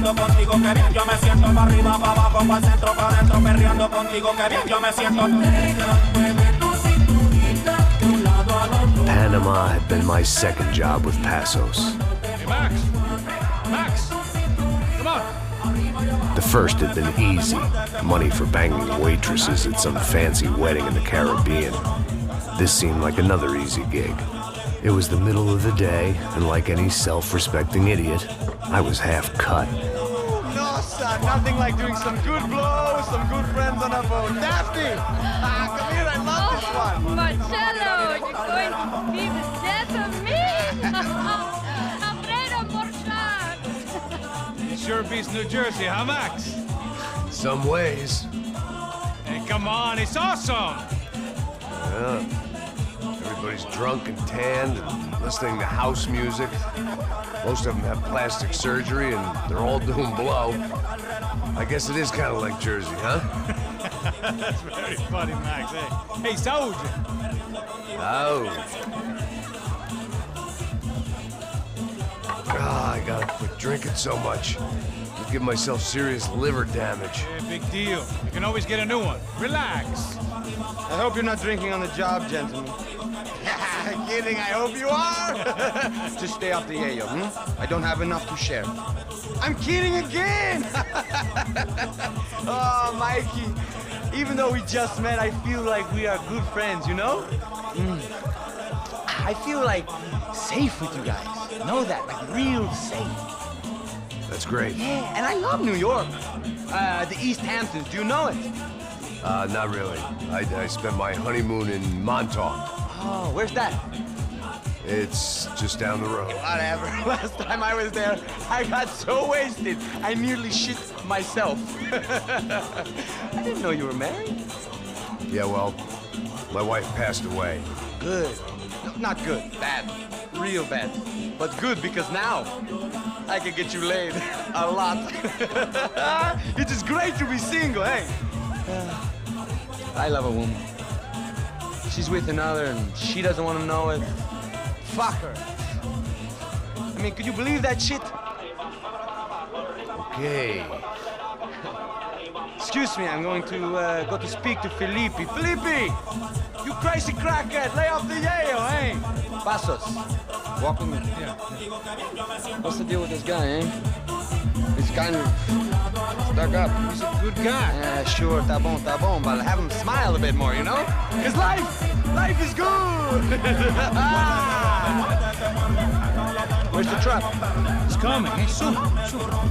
perreando contigo, que bien yo me siento. Pa' arriba, pa' abajo, pa' centro, pa' adentro, perreando contigo, que bien yo me siento. Panama had been my second job with Passos. Hey, Max! Max! Come on! The first had been easy, money for banging waitresses at some fancy wedding in the Caribbean. This seemed like another easy gig. It was the middle of the day, and like any self-respecting idiot, I was half cut. No, son, nothing like doing some good blows, some good friends on a boat. Daphne! Come here, I love this one. Marcello, you're going to be the death of me? Alfredo Morchat. It sure beats New Jersey, huh, Max? Some ways. Hey, come on, it's awesome! Yeah. Everybody's drunk and tanned and listening to house music. Most of them have plastic surgery and they're all doing blow. I guess it is kind of like Jersey, huh? That's very funny, Max. Hey, soldier! Oh. Ah, I gotta quit drinking so much. I'll give myself serious liver damage. Yeah, big deal. You can always get a new one. Relax. I hope you're not drinking on the job, gentlemen. Kidding, I hope you are. Just stay off the yayo, I don't have enough to share. I'm kidding again! Oh, Mikey, even though we just met, I feel like we are good friends, you know? I feel like safe with you guys. Know that, like real safe. That's great. Yeah, and I love New York. The East Hamptons, do you know it? Not really. I spent my honeymoon in Montauk. Oh, where's that? It's just down the road. Whatever. Last time I was there, I got so wasted, I nearly shit myself. I didn't know you were married. Yeah, well, my wife passed away. Good. No, not good. Bad. Real bad. But good because now I can get you laid a lot. It is great to be single, hey? I love a woman. She's with another and she doesn't want to know it. Fuck her. I mean, could you believe that shit? Okay. Excuse me, I'm going to go to speak to Felipe. Felipe! You crazy crackhead, lay off the yayo, eh? Passos, walk with me. Yeah. What's the deal with this guy, eh? He's kind of stuck up. He's a good guy. Yeah, sure, tá bom, but have him smile a bit more, you know? Because life is good! Where's the truck? It's coming. Hey, soon.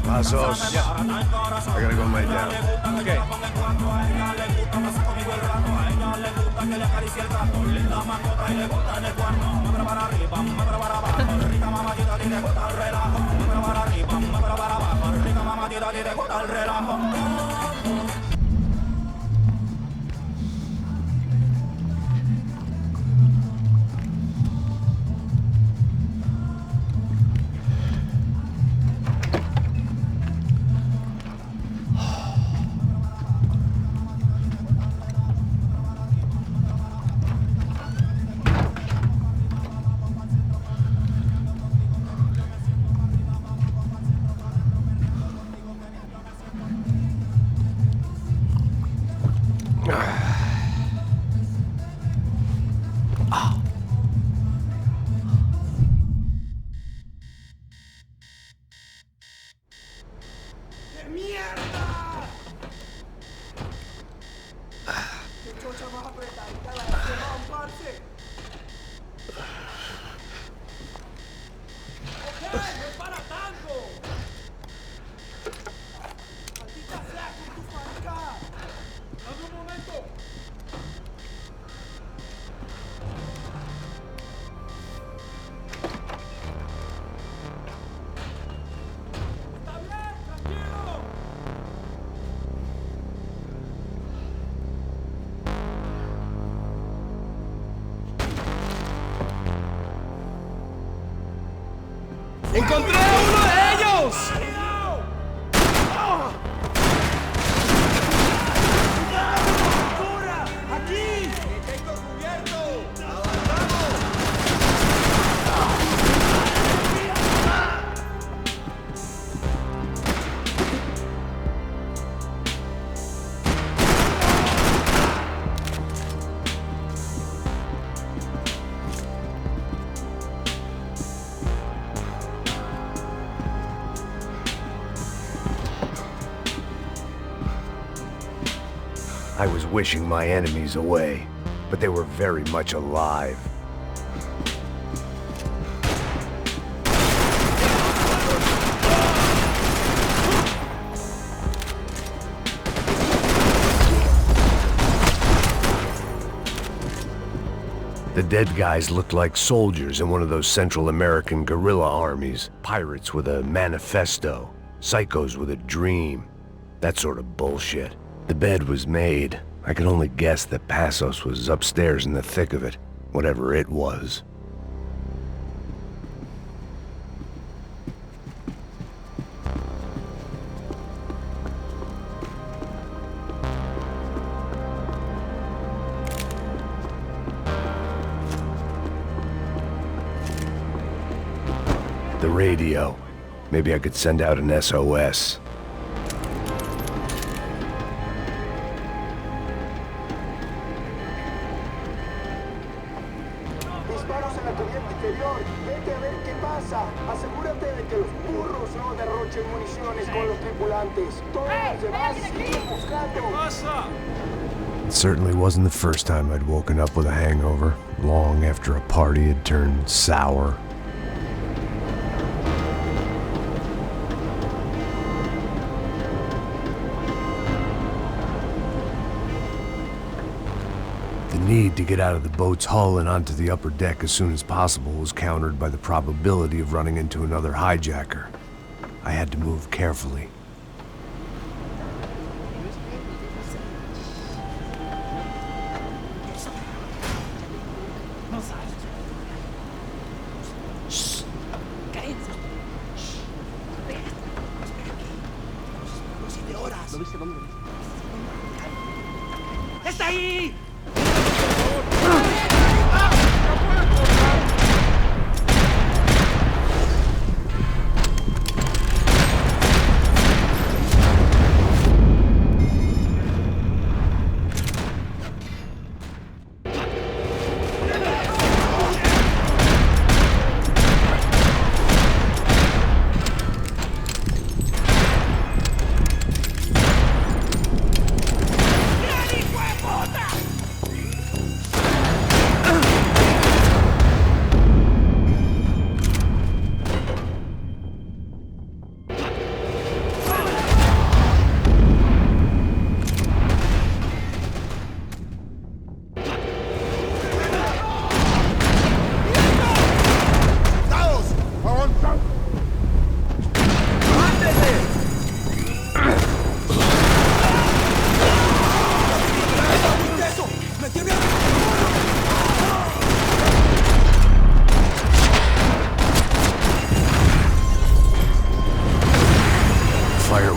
Passos. Yeah. I gotta go lay down. Okay. ¡Encontré a uno de ellos! ¡Aquí! ¡Tengo cubierto! ¡Avanzamos! I was wishing my enemies away, but they were very much alive. The dead guys looked like soldiers in one of those Central American guerrilla armies. Pirates with a manifesto. Psychos with a dream. That sort of bullshit. The bed was made. I could only guess that Passos was upstairs in the thick of it, whatever it was. The radio. Maybe I could send out an SOS. Disparos en la cubierta exterior. Vete a ver qué pasa. Asegúrate de que los burros no derrochen municiones con los tripulantes. Todos los demás siguen buscando. It certainly wasn't the first time I'd woken up with a hangover, long after a party had turned sour. The need to get out of the boat's hull and onto the upper deck as soon as possible was countered by the probability of running into another hijacker. I had to move carefully. ¡Está ahí!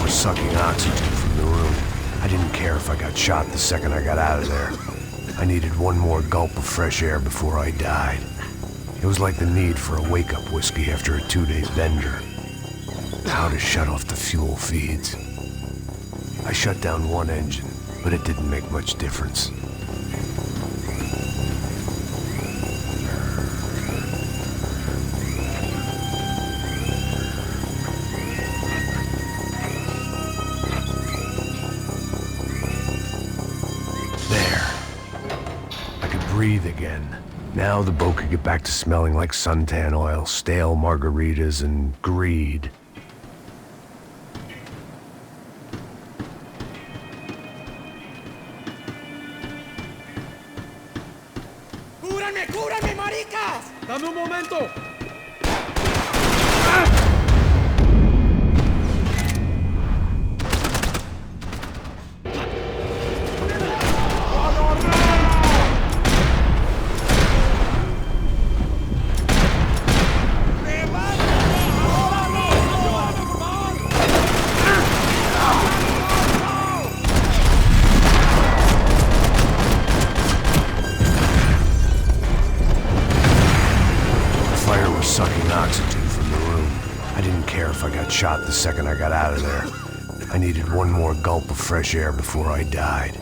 Sucking oxygen from the room. I didn't care if I got shot the second I got out of there. I needed one more gulp of fresh air before I died. It was like the need for a wake-up whiskey after a 2-day bender. How to shut off the fuel feeds. I shut down one engine, but it didn't make much difference. Breathe again. Now the boat could get back to smelling like suntan oil, stale margaritas, and greed. ¡Cúbranme, cúbranme, maricas! ¡Dame un momento! Sucking oxygen from the room. I didn't care if I got shot the second I got out of there. I needed one more gulp of fresh air before I died.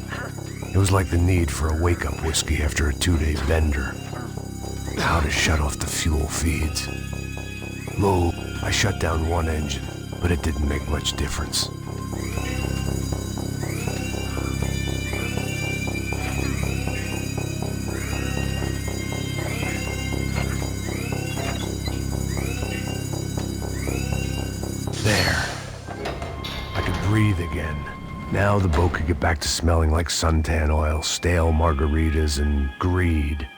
It was like the need for a wake-up whiskey after a 2-day bender. How to shut off the fuel feeds. Move. I shut down one engine, but it didn't make much difference. breathe again. Now the boat could get back to smelling like suntan oil, stale margaritas, and greed.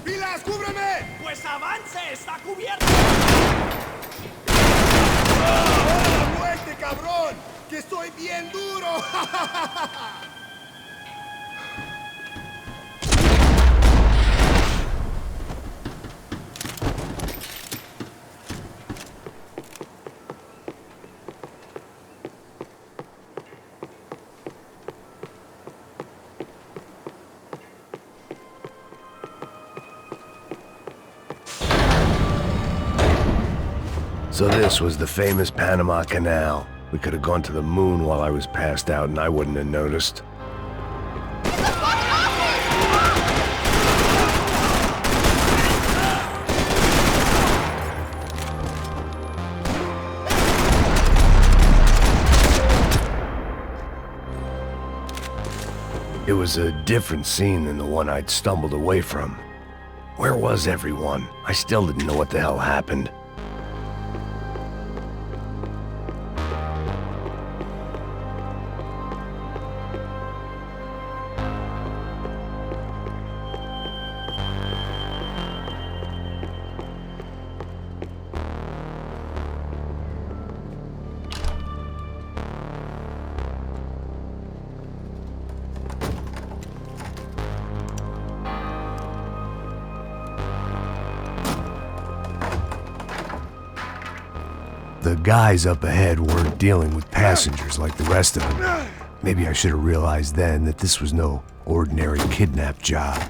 ¡Pilas, cúbreme! Pues avance, está cubierto. ¡Oh, muerte, cabrón! ¡Que estoy bien duro! So this was the famous Panama Canal. We could have gone to the moon while I was passed out and I wouldn't have noticed. It was a different scene than the one I'd stumbled away from. Where was everyone? I still didn't know what the hell happened. The guys up ahead weren't dealing with passengers like the rest of them. Maybe I should have realized then that this was no ordinary kidnap job.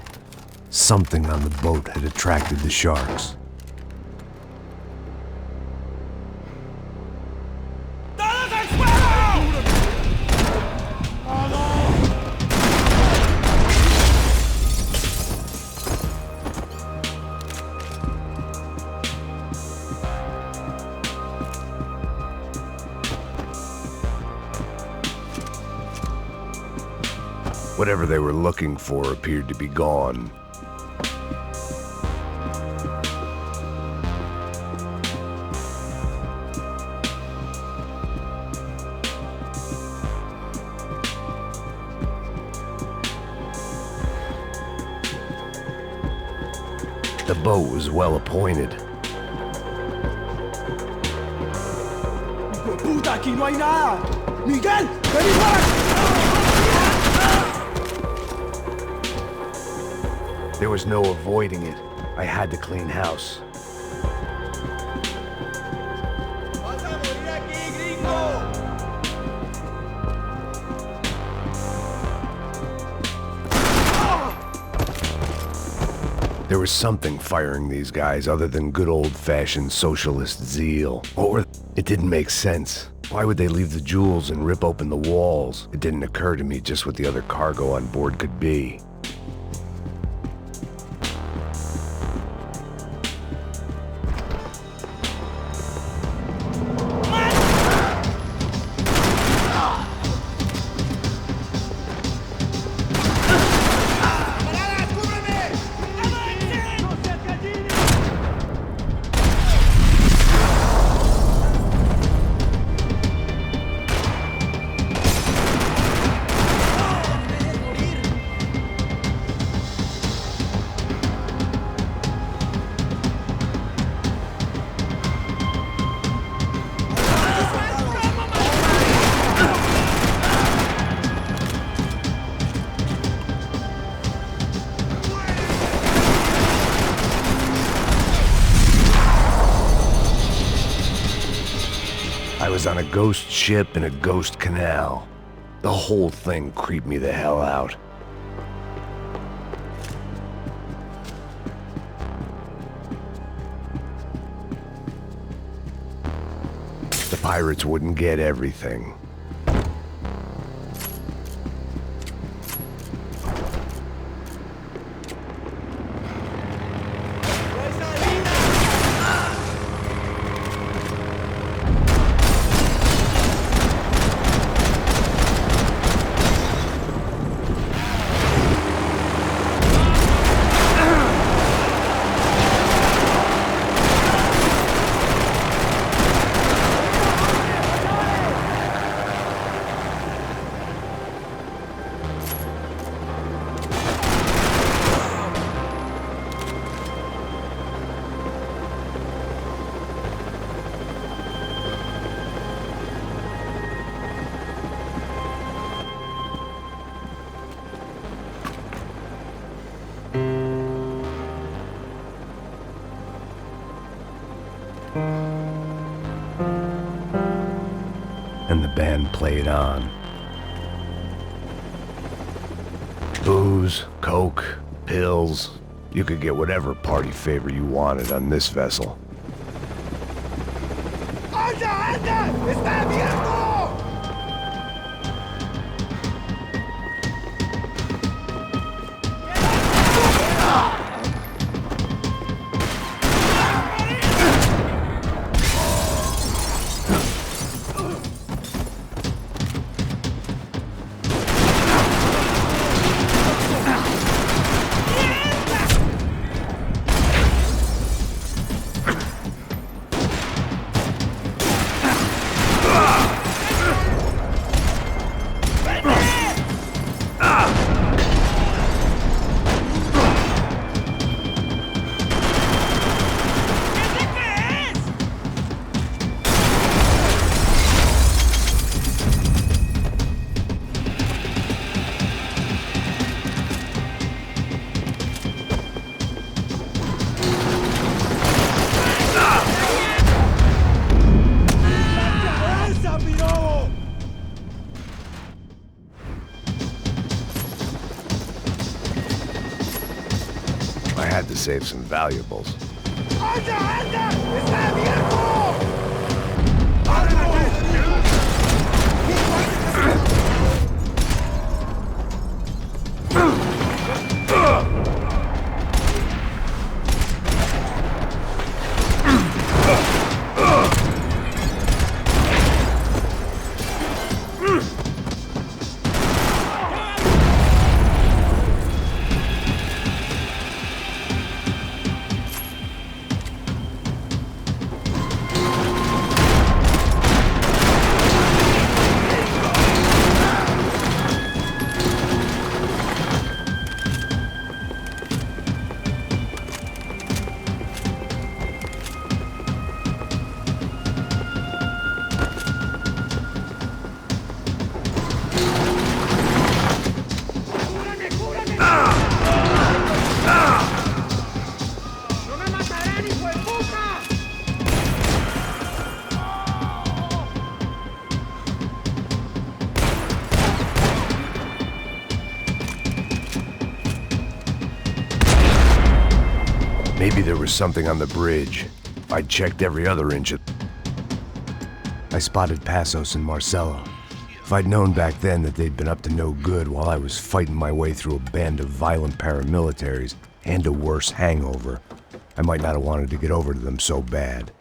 Something on the boat had attracted the sharks. ¡Todos al suelo! Whatever they were looking for appeared to be gone. The boat was well appointed. ¡Puta, aquí no hay nada! ¡Miguel, vení para! There was no avoiding it. I had to clean house. ¡Vas a morir aquí, gringo! There was something firing these guys other than good old-fashioned socialist zeal. It didn't make sense. Why would they leave the jewels and rip open the walls? It didn't occur to me just what the other cargo on board could be. I was on a ghost ship in a ghost canal. The whole thing creeped me the hell out. The pirates wouldn't get everything. and the band played on. Booze, coke, pills. You could get whatever party favor you wanted on this vessel. ¡Anda, anda! ¡Está abierto! I had to save some valuables. ¡Anda, anda! ¡Está abierto! Maybe there was something on the bridge. I checked every other inch of... I spotted Passos and Marcelo. If I'd known back then that they'd been up to no good while I was fighting my way through a band of violent paramilitaries and a worse hangover, I might not have wanted to get over to them so bad.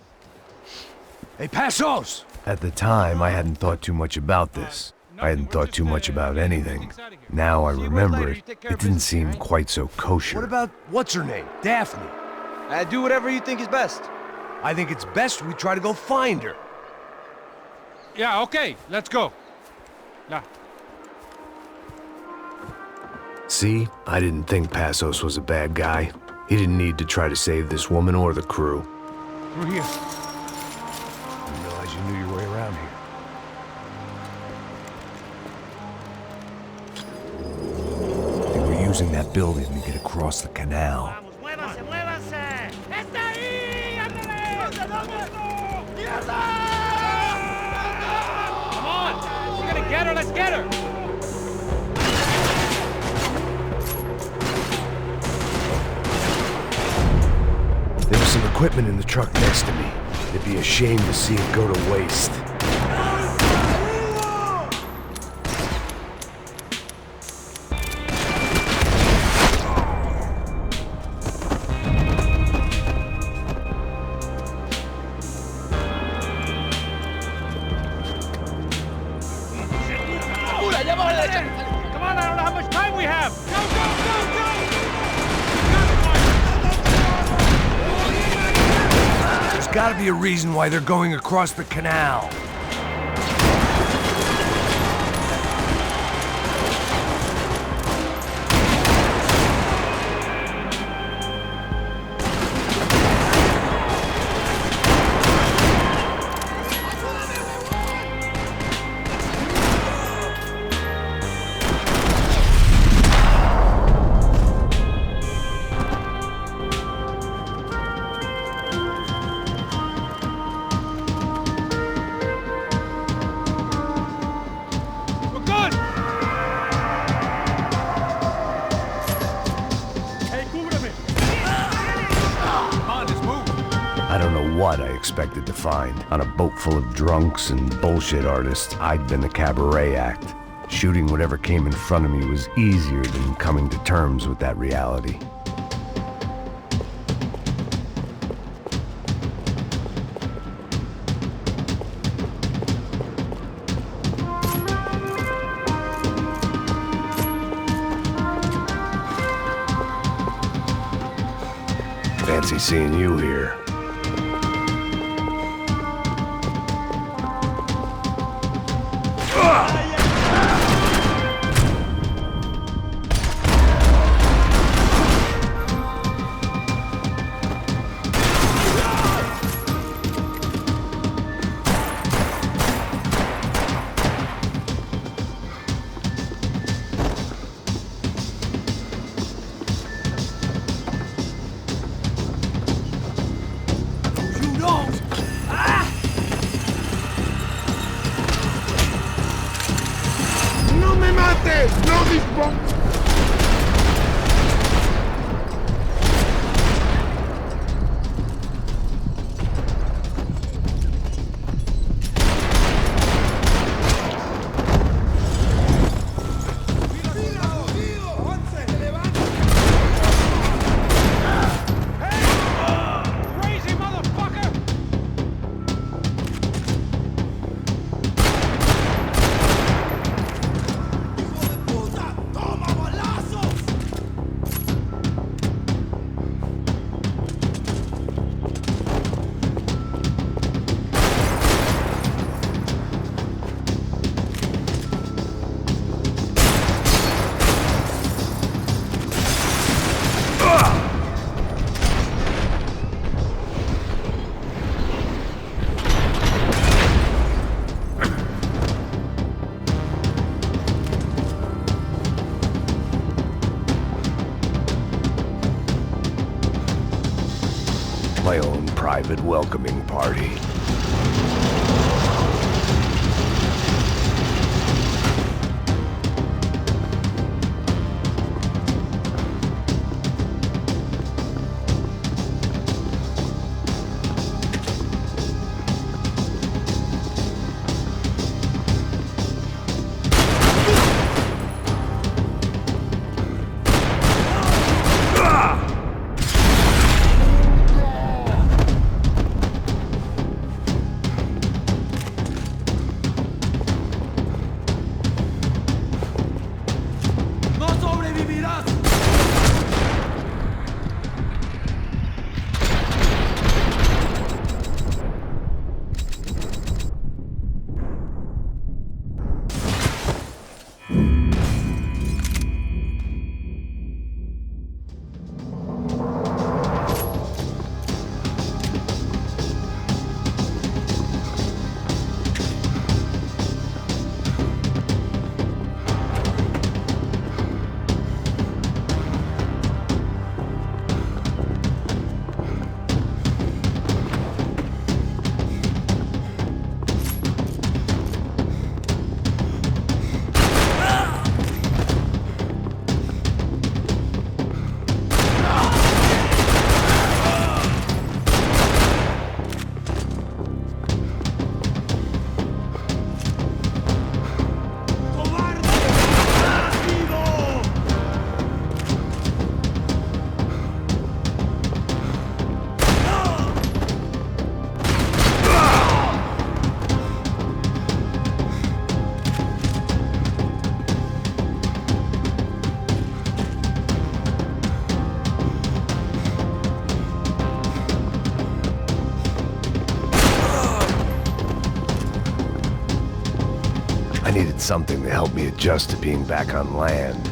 Hey, Passos! At the time, I hadn't thought too much about this. I hadn't thought too much about anything. Now I remember it, it didn't seem quite so kosher. What about what's her name? Daphne. Do whatever you think is best. I think it's best we try to go find her. Yeah, okay, let's go. Yeah. See, I didn't think Passos was a bad guy. He didn't need to try to save this woman or the crew. Through here. I didn't realize you knew your way around here. They were using that building to get across the canal. ¡Muévanse, muévanse! ¡Está ahí! ¡Ándale! Come on! We're gonna get her, let's get her! There was some equipment in the truck next to me. It'd be a shame to see it go to waste. Come on, I don't know how much time we have! Go, go, go, go! There's gotta be a reason why they're going across the canal. what I expected to find. On a boat full of drunks and bullshit artists, I'd been the cabaret act. Shooting whatever came in front of me was easier than coming to terms with that reality. Fancy seeing you here. My own private welcoming party. I needed something to help me adjust to being back on land.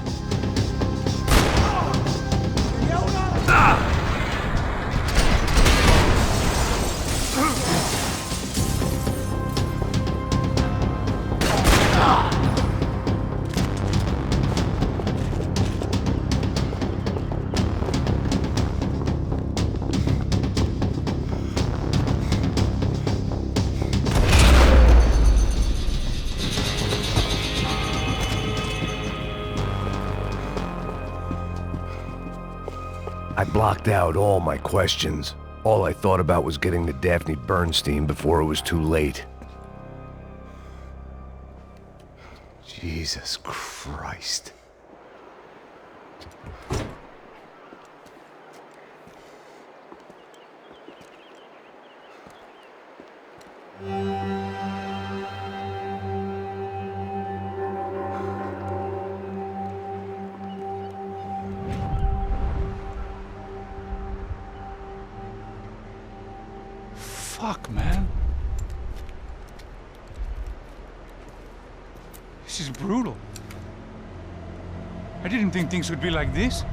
I blocked out all my questions, All I thought about was getting to Daphne Bernstein before it was too late. Jesus Christ. Fuck, man. This is brutal. I didn't think things would be like this.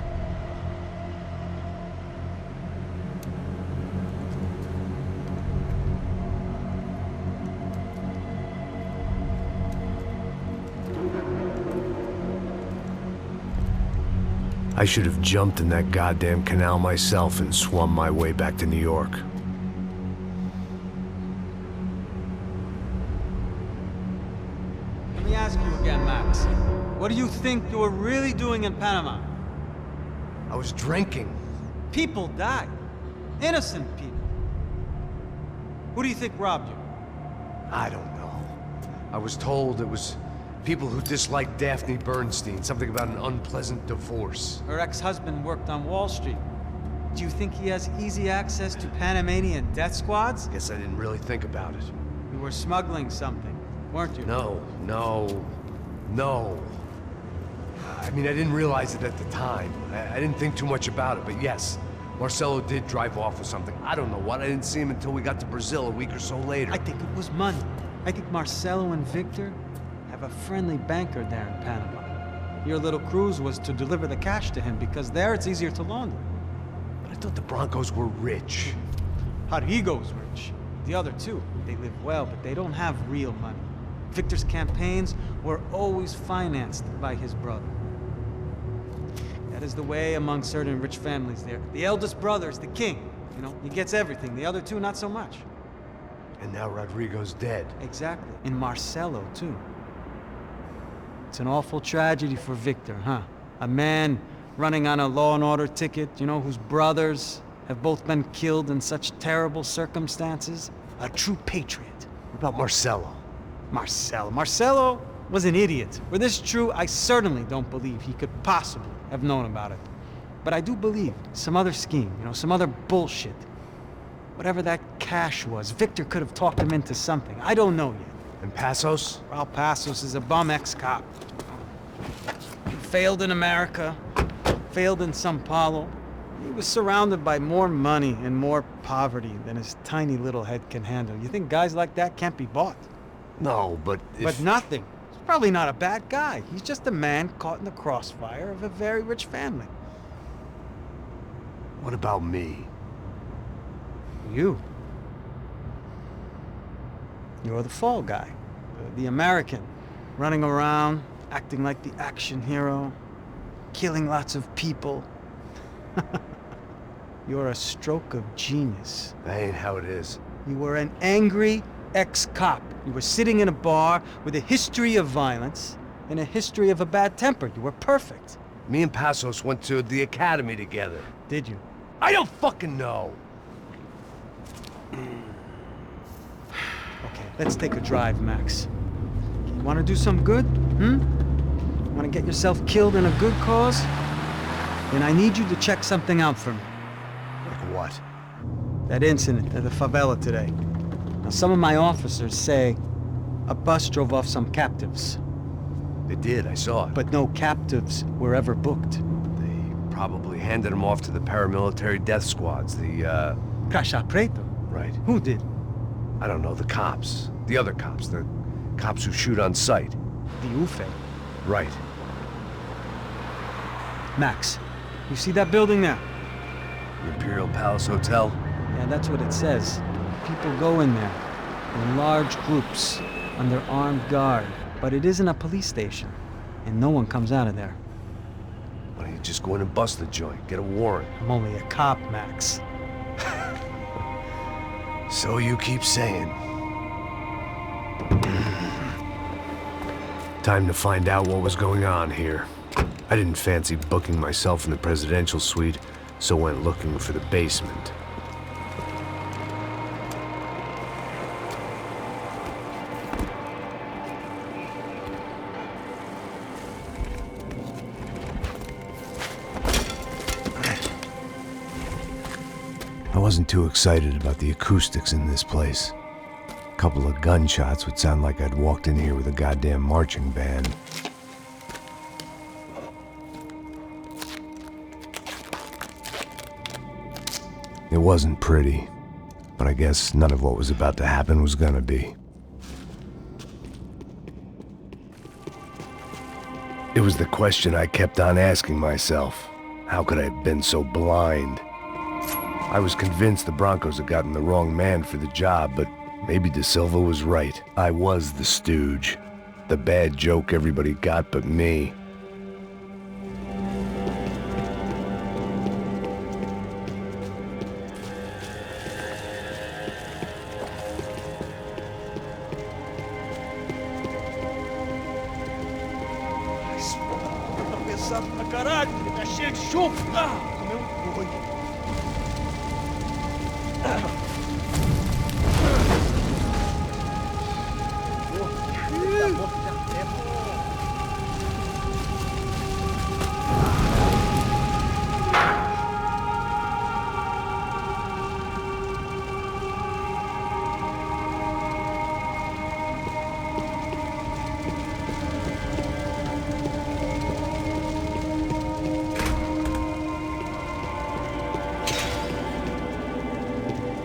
I should have jumped in that goddamn canal myself and swum my way back to New York. Let me ask you again, Max. What do you think you were really doing in Panama? I was drinking. People died. Innocent people. Who do you think robbed you? I don't know. I was told it was people who disliked Daphne Bernstein, something about an unpleasant divorce. Her ex-husband worked on Wall Street. Do you think he has easy access to Panamanian death squads? Guess I didn't really think about it. You were smuggling something, weren't you? No. I mean, I didn't realize it at the time. I didn't think too much about it, but yes, Marcelo did drive off with something. I don't know what. I didn't see him until we got to Brazil a week or so later. I think it was money. I think Marcelo and Victor have a friendly banker there in Panama. Your little cruise was to deliver the cash to him because there it's easier to launder. But I thought the Broncos were rich. Rodrigo's rich. The other two, they live well, but they don't have real money. Victor's campaigns were always financed by his brother. That is the way among certain rich families there. The eldest brother is the king. You know, he gets everything. The other two, not so much. And now Rodrigo's dead. Exactly. And Marcelo, too. It's an awful tragedy for Victor, huh? A man running on a law and order ticket, you know, whose brothers have both been killed in such terrible circumstances. A true patriot. What about Marcelo? Marcelo was an idiot. Were this true, I certainly don't believe he could possibly have known about it. But I do believe some other scheme, you know, some other bullshit. Whatever that cash was, Victor could have talked him into something. I don't know yet. And Passos? Raul Passos is a bum ex-cop. He failed in America, failed in Sao Paulo. He was surrounded by more money and more poverty than his tiny little head can handle. You think guys like that can't be bought? No, but if... But nothing. He's probably not a bad guy. He's just a man caught in the crossfire of a very rich family. What about me? You. You're the fall guy. The American. Running around, acting like the action hero. Killing lots of people. You're a stroke of genius. That ain't how it is. You were an angry ex-cop. You were sitting in a bar with a history of violence and a history of a bad temper. You were perfect. Me and Passos went to the academy together. Did you? I don't fucking know. Okay, let's take a drive, Max. You want to do some good? Want to get yourself killed in a good cause? Then I need you to check something out for me. Like what? That incident at the favela today. Now, some of my officers say a bus drove off some captives. They did, I saw it. But no captives were ever booked. They probably handed them off to the paramilitary death squads, the, Caixa Preto? Right. Who did? I don't know, the cops. The other cops, the cops who shoot on sight. The UFE. Right. Max, you see that building there? The Imperial Palace Hotel? Yeah, that's what it says. People go in there, in large groups, under armed guard. But it isn't a police station, and no one comes out of there. Why don't you just go in and bust the joint, get a warrant? I'm only a cop, Max. So you keep saying. Time to find out what was going on here. I didn't fancy booking myself in the presidential suite, so went looking for the basement. wasn't too excited about the acoustics in this place. A couple of gunshots would sound like I'd walked in here with a goddamn marching band. It wasn't pretty, but I guess none of what was about to happen was gonna be. It was the question I kept on asking myself. How could I have been so blind? I was convinced the Broncos had gotten the wrong man for the job, but maybe De Silva was right. I was the stooge. The bad joke everybody got but me. Pesado pra caralho, tá cheio de chumbo. Comeu um boi.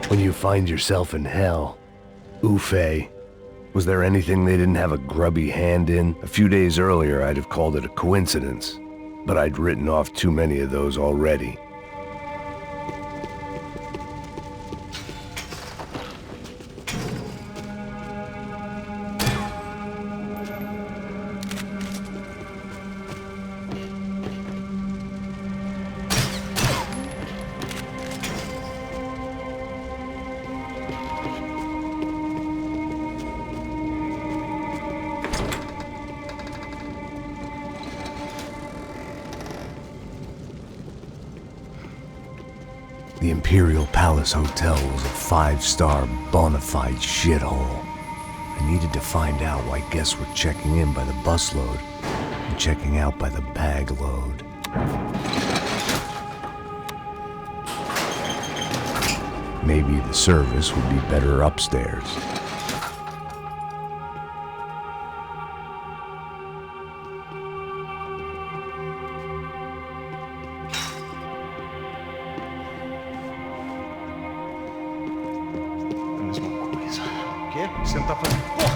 When you find yourself in hell, Ufe, was there anything they didn't have a grubby hand in? A few days earlier, I'd have called it a coincidence, but I'd written off too many of those already. The Imperial Palace Hotel was a 5-star bona fide shithole. I needed to find out why guests were checking in by the busload and checking out by the bag load. Maybe the service would be better upstairs. O quê? Você não tá fazendo porra!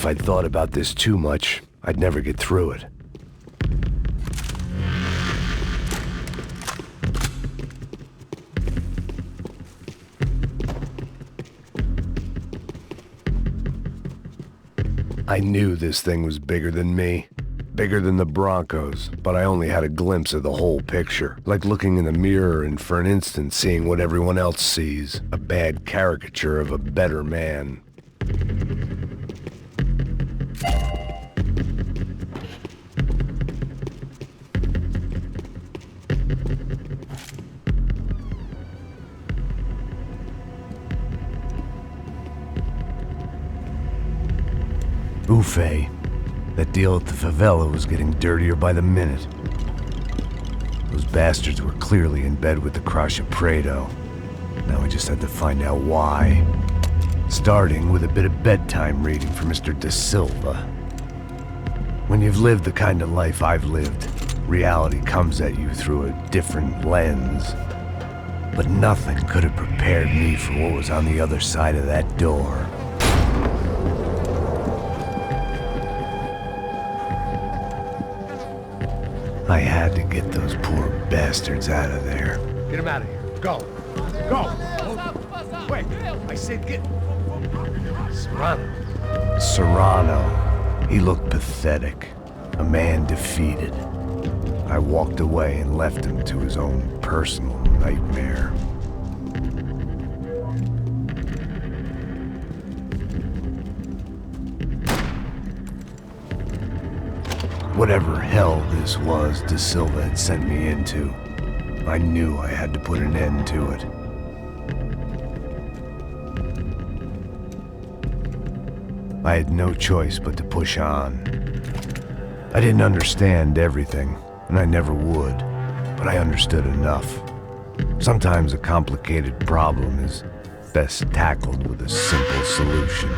If I'd thought about this too much, I'd never get through it. I knew this thing was bigger than me, bigger than the Broncos, but I only had a glimpse of the whole picture, like looking in the mirror and for an instant seeing what everyone else sees, a bad caricature of a better man. Buffet. That deal at the favela was getting dirtier by the minute. Those bastards were clearly in bed with the Crusher Prado. Now we just had to find out why. Starting with a bit of bedtime reading for Mr. De Silva. When you've lived the kind of life I've lived, reality comes at you through a different lens. But nothing could have prepared me for what was on the other side of that door. I had to get those poor bastards out of there. Get him out of here. Go. Go. Wait. I said get... Serrano. Serrano. He looked pathetic. A man defeated. I walked away and left him to his own personal nightmare. Whatever hell this was De Silva had sent me into, I knew I had to put an end to it. I had no choice but to push on. I didn't understand everything, and I never would, but I understood enough. Sometimes a complicated problem is best tackled with a simple solution.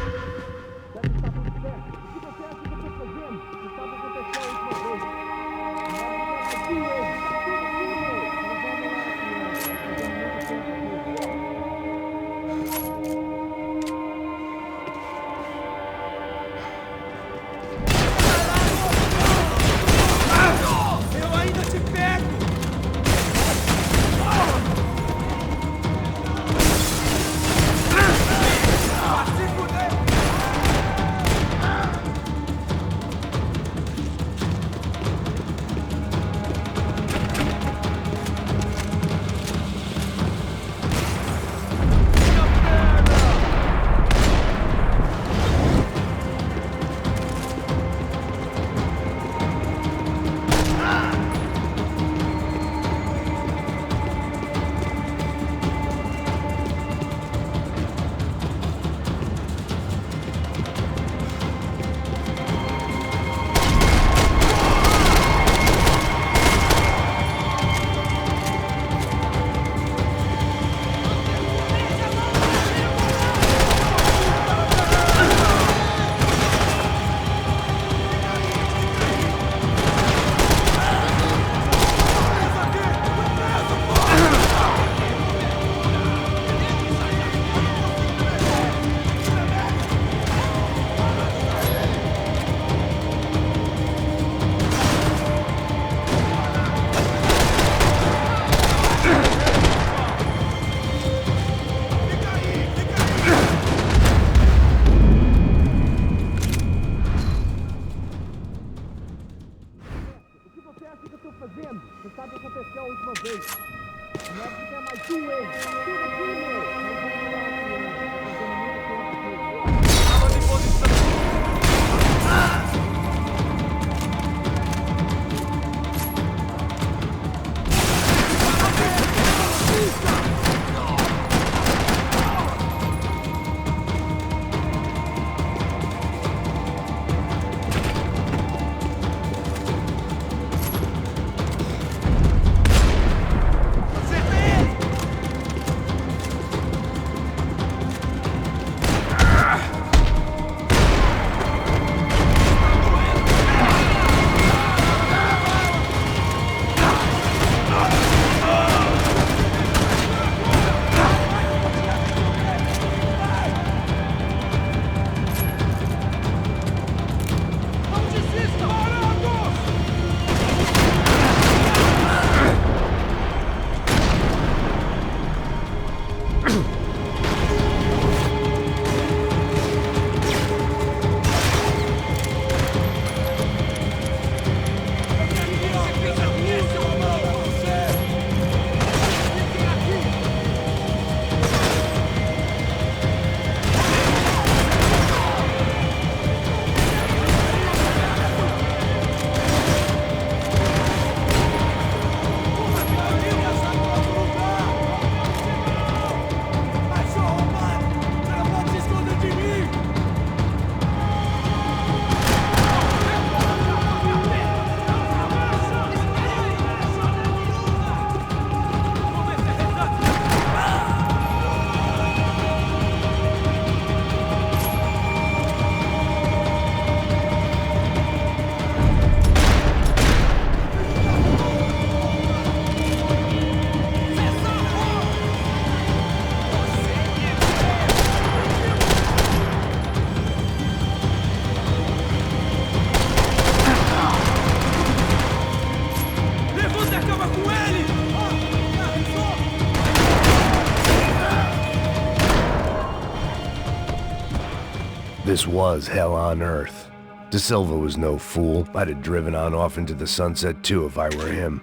This was hell on earth. De Silva was no fool. I'd have driven on off into the sunset too if I were him.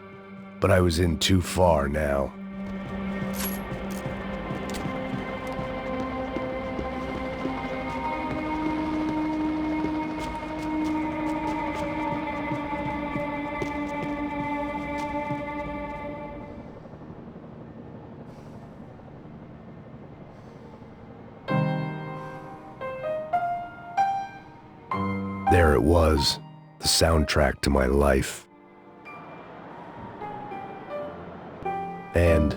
But I was in too far now. There it was, the soundtrack to my life. And,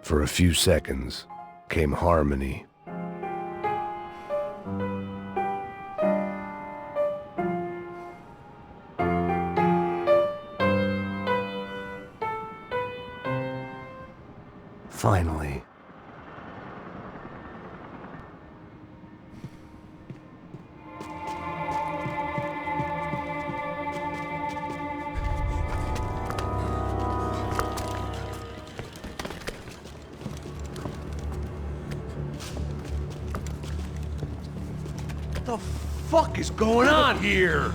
for a few seconds, came harmony. Finally. What the fuck is going on here?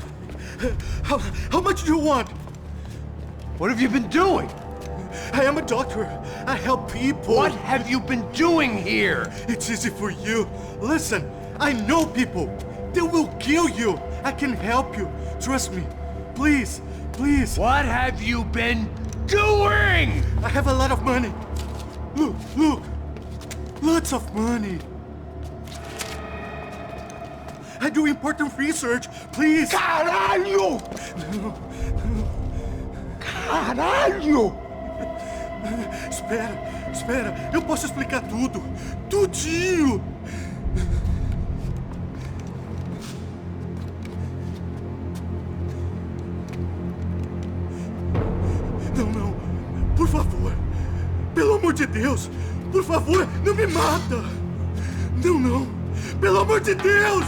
How much do you want? What have you been doing? I am a doctor. I help people. What have you been doing here? It's easy for you. Listen, I know people. They will kill you. I can help you. Trust me. Please, please. What have you been doing? I have a lot of money. Look, look. Lots of money. I do important research. Please. Caralho! Caralho! Espera. Eu posso explicar tudo. Tudinho. Não. Por favor. Pelo amor de Deus. Por favor, não me mata. Não. Pelo amor de Deus.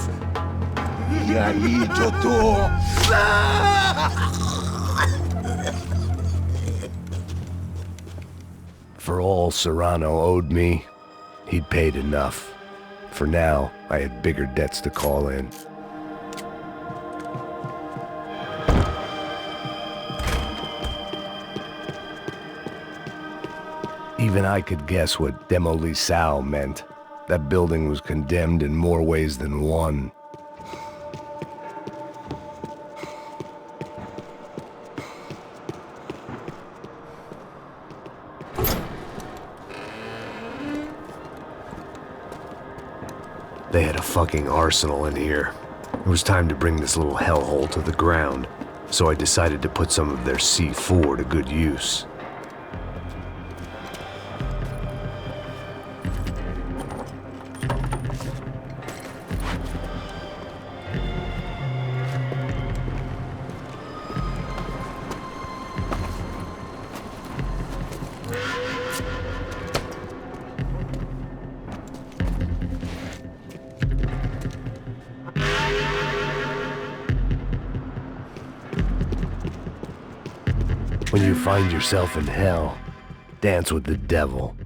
E aí, doutor? For all Serrano owed me, he'd paid enough. For now, I had bigger debts to call in. Even I could guess what demolição meant. That building was condemned in more ways than one. They had a fucking arsenal in here. It was time to bring this little hellhole to the ground, so I decided to put some of their C4 to good use. When you find yourself in hell, dance with the devil.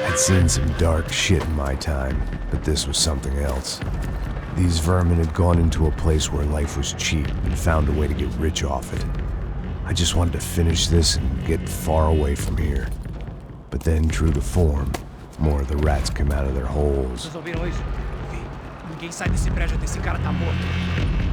I'd seen some dark shit in my time, but this was something else. These vermin had gone into a place where life was cheap and found a way to get rich off it. I just wanted to finish this and get far away from here. But then, true to form, more of the rats came out of their holes. Vocês ouviram isso? Ninguém sai desse prédio até esse cara tá morto.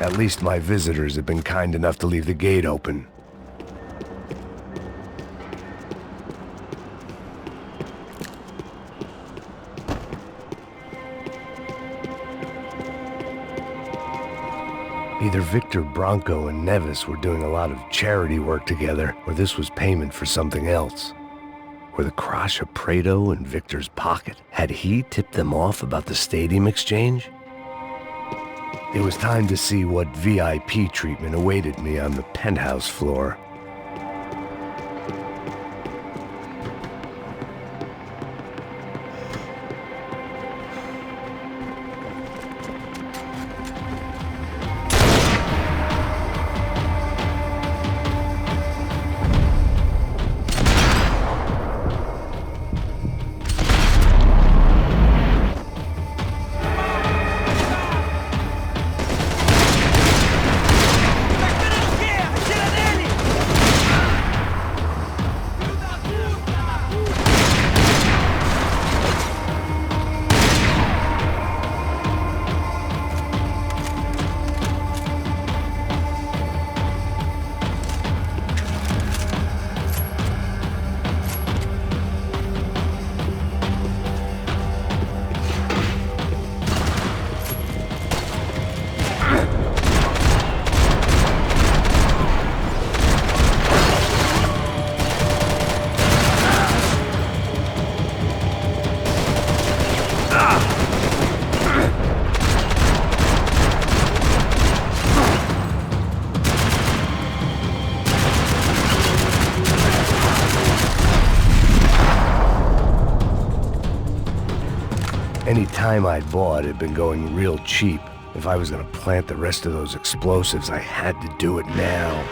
At least my visitors have been kind enough to leave the gate open. Either Victor Bronco and Nevis were doing a lot of charity work together, or this was payment for something else. Were the Crasha Prado in Victor's pocket? Had he tipped them off about the stadium exchange? It was time to see what VIP treatment awaited me on the penthouse floor. Any time I'd bought had been going real cheap. If I was gonna plant the rest of those explosives, I had to do it now.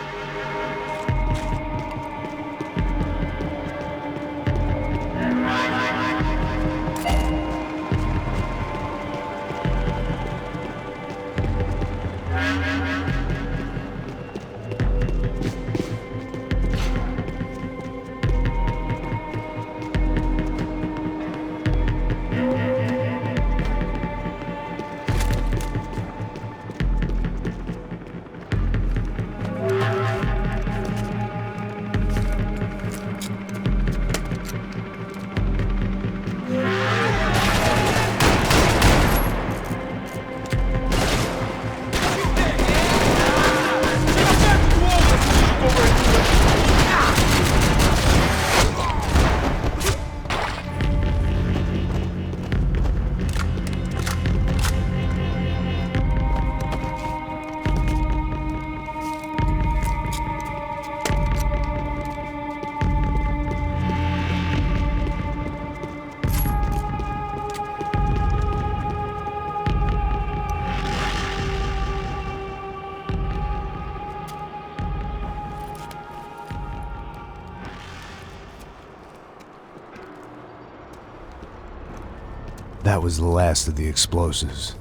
That was the last of the explosives.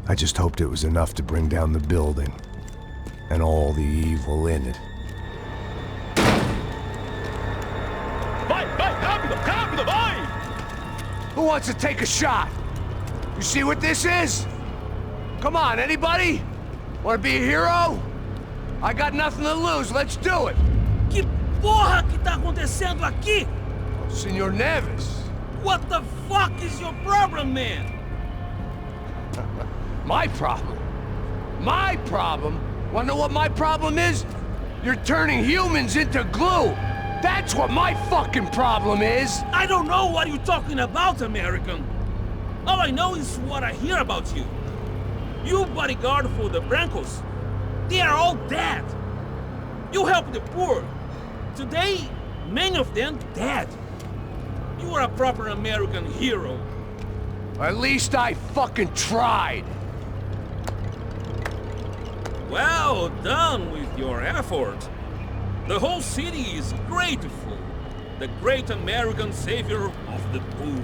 I just hoped it was enough to bring down the building and all the evil in it. Vai, rápido, rápido, vai! Who wants to take a shot? You see what this is? Come on, anybody? Want to be a hero? I got nothing to lose, let's do it! Que porra que tá acontecendo aqui? Senor Nevis. What the fuck is your problem, man? My problem? My problem? Wanna know what my problem is? You're turning humans into glue! That's what my fucking problem is! I don't know what you're talking about, American. All I know is what I hear about you. You bodyguard for the Brancos. They are all dead. You help the poor. Today, many of them dead. You are a proper American hero. At least I fucking tried. Well done with your effort. The whole city is grateful. The great American savior of the poor.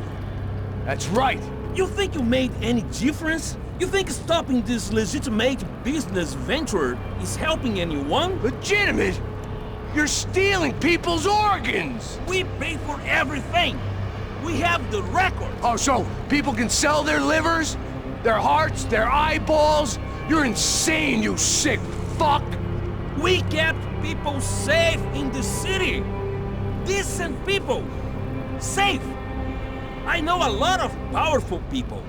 That's right. You think you made any difference? You think stopping this legitimate business venture is helping anyone? Legitimate? You're stealing people's organs! We pay for everything. We have the record. Oh, so people can sell their livers, their hearts, their eyeballs? You're insane, you sick fuck! We kept people safe in the city. Decent people. Safe. I know a lot of powerful people.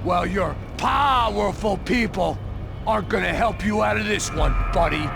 Well, your powerful people aren't gonna help you out of this one, buddy.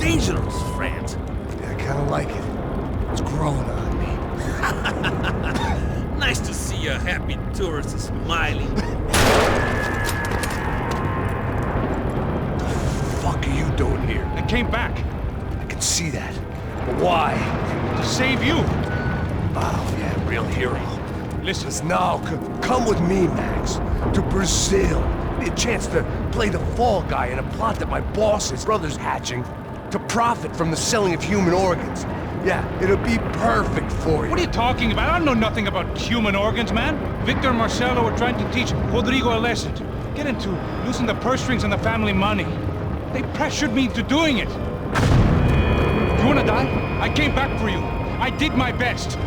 Dangerous, friend. Yeah, I kinda like it. It's growing on me. Nice to see a happy tourist smiling. The fuck are you doing here? I came back I can see that. But why? to save you. Oh, yeah, real hero. Listen, Now, come with me, Max. To Brazil. Be a chance to play the fall guy in a plot that my boss's brother's hatching to profit from the selling of human organs. Yeah, it'll be perfect for you. what are you talking about? I know nothing about human organs, man. Victor and Marcelo were trying to teach Rodrigo a lesson. Get into losing the purse strings and the family money. They pressured me into doing it. You wanna die? I came back for you. I did my best.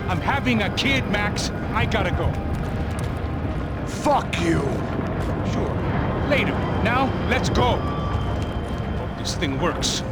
I'm having a kid, Max. I gotta go. Fuck you. Sure. Later. Now, let's go. Hope this thing works.